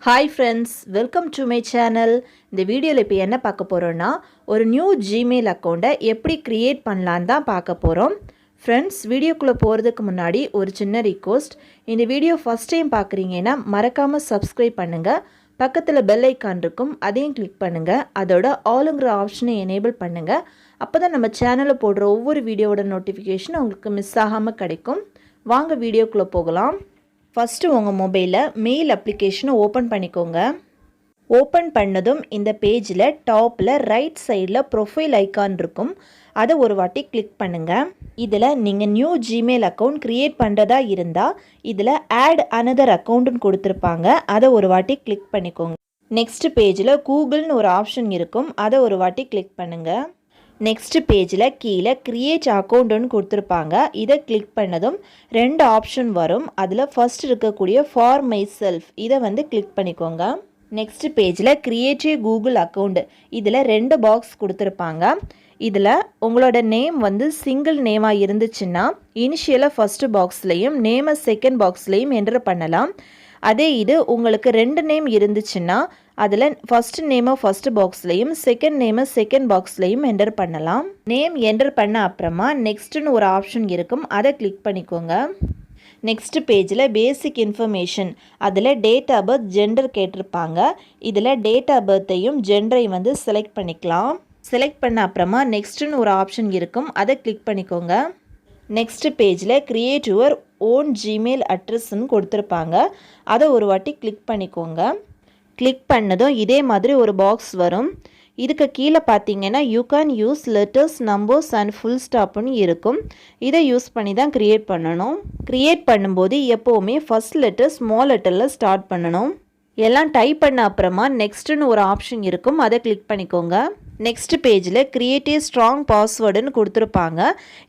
Hi friends, welcome to my channel. இந்த வீடியோல இப்போ என்ன பார்க்க போறோம்னா ஒரு நியூ ஜிமெயில் அக்கவுண்ட்டை எப்படி கிரியேட் பண்ணலாம்னு தான் பார்க்க போறோம். ஃப்ரெண்ட்ஸ், வீடியோக்குள்ள போறதுக்கு முன்னாடி ஒரு சின்ன ரிக்வெஸ்ட். இந்த வீடியோ ஃபர்ஸ்ட் டைம் பார்க்குறீங்கன்னா மறக்காம சப்ஸ்கிரைப் பண்ணுங்க. பக்கத்துல பெல் ஐகான் இருக்கும், அதையும் கிளிக் பண்ணுங்க. அதோட ஆல்ங்கிற ஆப்ஷனை எனேபிள் பண்ணுங்க. அப்பதான் நம்ம சேனல்ல போடுற ஒவ்வொரு வீடியோவோட நோட்டிஃபிகேஷன் உங்களுக்கு மிஸ் ஆகாம கிடைக்கும். வாங்க வீடியோக்குள்ள போகலாம். ஃபர்ஸ்ட் உங்கள் மொபைலில் மெயில் அப்ளிகேஷனை ஓப்பன் பண்ணிக்கோங்க. ஓப்பன் பண்ணதும் இந்த பேஜில் டாப்பில் ரைட் சைடில் ப்ரொஃபைல் ஐக்கான் இருக்கும். அதை ஒரு வாட்டி கிளிக் பண்ணுங்கள். இதில் நீங்கள் நியூ ஜிமெயில் அக்கௌண்ட் க்ரியேட் பண்ணுறதா இருந்தால் இதில் ஆட் அனதர் அக்கௌண்ட்டுன்னு கொடுத்துருப்பாங்க. அதை ஒரு வாட்டி கிளிக் பண்ணிக்கோங்க. நெக்ஸ்ட் பேஜில் கூகுள்னு ஒரு ஆப்ஷன் இருக்கும். அதை ஒரு வாட்டி கிளிக் பண்ணுங்கள். நெக்ஸ்ட் பேஜில் கீழே கிரியேட் அக்கௌண்ட்டுன்னு கொடுத்துருப்பாங்க. இதை கிளிக் பண்ணதும் ரெண்டு ஆப்ஷன் வரும். அதில் ஃபர்ஸ்ட் இருக்கக்கூடிய ஃபார் மை செல்ஃப் இதை கிளிக் பண்ணிக்கோங்க. நெக்ஸ்ட் பேஜில் கிரியேட் ஏ கூகுள் அக்கௌண்ட் இதில் ரெண்டு பாக்ஸ் கொடுத்துருப்பாங்க. இதில் உங்களோட நேம் சிங்கிள் நேமாக இருந்துச்சுன்னா இனிஷியலாக ஃபஸ்ட்டு பாக்ஸ்லேயும் நேமை செகண்ட் பாக்ஸ்லேயும் என்டர் பண்ணலாம். அதே இது உங்களுக்கு ரெண்டு நேம் இருந்துச்சுன்னா அதில் ஃபஸ்ட் நேமை ஃபஸ்ட் பாக்ஸ்லையும் செகண்ட் நேமை செகண்ட் பாக்ஸ்லையும் என்டர் பண்ணலாம். நேம் என்டர் பண்ண அப்புறமா நெக்ஸ்ட்னு ஒரு ஆப்ஷன் இருக்கும். அதை கிளிக் பண்ணிக்கோங்க. நெக்ஸ்ட் பேஜில் பேசிக் இன்ஃபர்மேஷன் அதில் டேட் ஆஃப் பர்த் ஜெண்டர் கேட்டிருப்பாங்க. இதில் டேட் ஆஃப் பர்த்தையும் ஜெண்டரை செலக்ட் பண்ணிக்கலாம். செலக்ட் பண்ண அப்புறமா நெக்ஸ்ட்னு ஒரு ஆப்ஷன் இருக்கும். அதை கிளிக் பண்ணிக்கோங்க. நெக்ஸ்ட் பேஜில் கிரியேட் யுவர் ஓன் ஜிமெயில் அட்ரஸ்ன்னு கொடுத்துருப்பாங்க. அதை ஒரு வாட்டி கிளிக் பண்ணிக்கோங்க. கிளிக் பண்ணதும் இதே மாதிரி ஒரு பாக்ஸ் வரும். இதுக்கு கீழே பார்த்தீங்கன்னா you can use letters, numbers and full ஸ்டாப்னு இருக்கும். இதை யூஸ் பண்ணி தான் க்ரியேட் பண்ணணும். க்ரியேட் பண்ணும்போது எப்போவுமே ஃபஸ்ட் லெட்டர் ஸ்மால் லெட்டரில் ஸ்டார்ட் பண்ணணும். எல்லாம் டைப் பண்ண அப்புறமா நெக்ஸ்ட்னு ஒரு ஆப்ஷன் இருக்கும். அதை கிளிக் பண்ணிக்கோங்க. நெக்ஸ்ட் பேஜில் கிரியேட் ஏ ஸ்ட்ராங் பாஸ்வேர்டுன்னு கொடுத்துருப்பாங்க.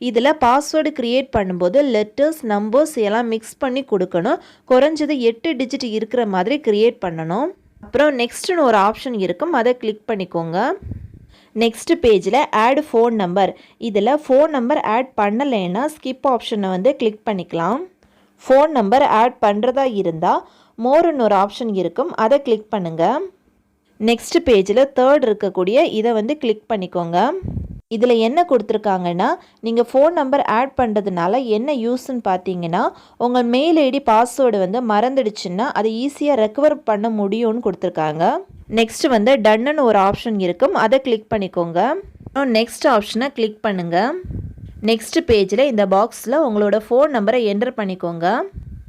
இதில் பாஸ்வேர்டு க்ரியேட் பண்ணும்போது லெட்டர்ஸ், நம்பர்ஸ் எல்லாம் மிக்ஸ் பண்ணி கொடுக்கணும். குறைஞ்சது 8 டிஜிட் இருக்கிற மாதிரி க்ரியேட் பண்ணணும். அப்புறம் நெக்ஸ்ட்னு ஒரு ஆப்ஷன் இருக்கும். அதை கிளிக் பண்ணிக்கோங்க. நெக்ஸ்ட் பேஜில் ஆட் ஃபோன் நம்பர் இதில் ஃபோன் நம்பர் ஆட் பண்ணலைன்னா ஸ்கிப் ஆப்ஷனை கிளிக் பண்ணிக்கலாம். ஃபோன் நம்பர் ஆட் பண்ணுறதா இருந்தால் மோர்னு ஒரு ஆப்ஷன் இருக்கும். அதை கிளிக் பண்ணுங்கள். நெக்ஸ்ட் பேஜில் தேர்ட் இருக்கக்கூடிய இதை கிளிக் பண்ணிக்கோங்க. இதில் என்ன கொடுத்துருக்காங்கன்னா நீங்கள் ஃபோன் நம்பர் ஆட் பண்ணுறதுனால என்ன யூஸ்ன்னு பார்த்தீங்கன்னா உங்கள் மெயில் ஐடி பாஸ்வேர்டு மறந்துடுச்சுன்னா அதை ஈஸியாக ரெக்கவர் பண்ண முடியும்னு கொடுத்துருக்காங்க. நெக்ஸ்ட் டன்னுன்னு ஒரு ஆப்ஷன் இருக்கும். அதை கிளிக் பண்ணிக்கோங்க. நெக்ஸ்ட் ஆப்ஷனை கிளிக் பண்ணுங்கள். நெக்ஸ்ட் பேஜில் இந்த பாக்ஸில் உங்களோட ஃபோன் நம்பரை என்டர் பண்ணிக்கோங்க.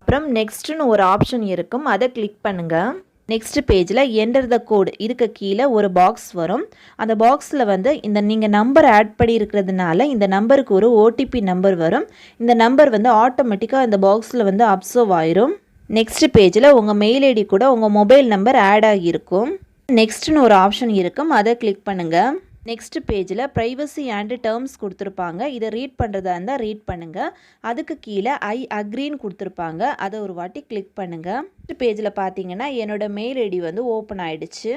அப்புறம் நெக்ஸ்ட்னு ஒரு ஆப்ஷன் இருக்கும். அதை கிளிக் பண்ணுங்கள். நெக்ஸ்ட் பேஜில் என்டர் த கோடு இதுக்கு கீழே ஒரு பாக்ஸ் வரும். அந்த பாக்ஸில் இந்த நீங்கள் நம்பர் ஆட் பண்ணி இருக்கிறதுனால இந்த நம்பருக்கு ஒரு ஓடிபி நம்பர் வரும். இந்த நம்பர் ஆட்டோமேட்டிக்காக இந்த பாக்ஸில் அப்சர்வ் ஆயிரும். நெக்ஸ்ட் பேஜில் உங்கள் மெயில் ஐடி கூட உங்கள் மொபைல் நம்பர் ஆட் ஆகியிருக்கும். நெக்ஸ்ட்னு ஒரு ஆப்ஷன் இருக்கும். அதை கிளிக் பண்ணுங்கள். நெக்ஸ்ட் பேஜில் ப்ரைவசி அண்ட் டேர்ம்ஸ் கொடுத்துருப்பாங்க. இதை ரீட் பண்ணுறதா இருந்தால் ரீட் பண்ணுங்கள். அதுக்கு கீழே ஐ அக்ரின்னு கொடுத்துருப்பாங்க. அதை ஒரு வாட்டி கிளிக் பண்ணுங்கள். நெக்ஸ்ட் பேஜில் பார்த்தீங்கன்னா என்னோட மெயில் ஐடி ஓப்பன் ஆகிடுச்சு.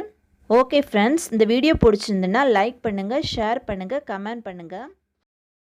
ஓகே ஃப்ரெண்ட்ஸ், இந்த வீடியோ பிடிச்சிருந்துன்னா லைக் பண்ணுங்கள், ஷேர் பண்ணுங்கள், கமெண்ட் பண்ணுங்கள்.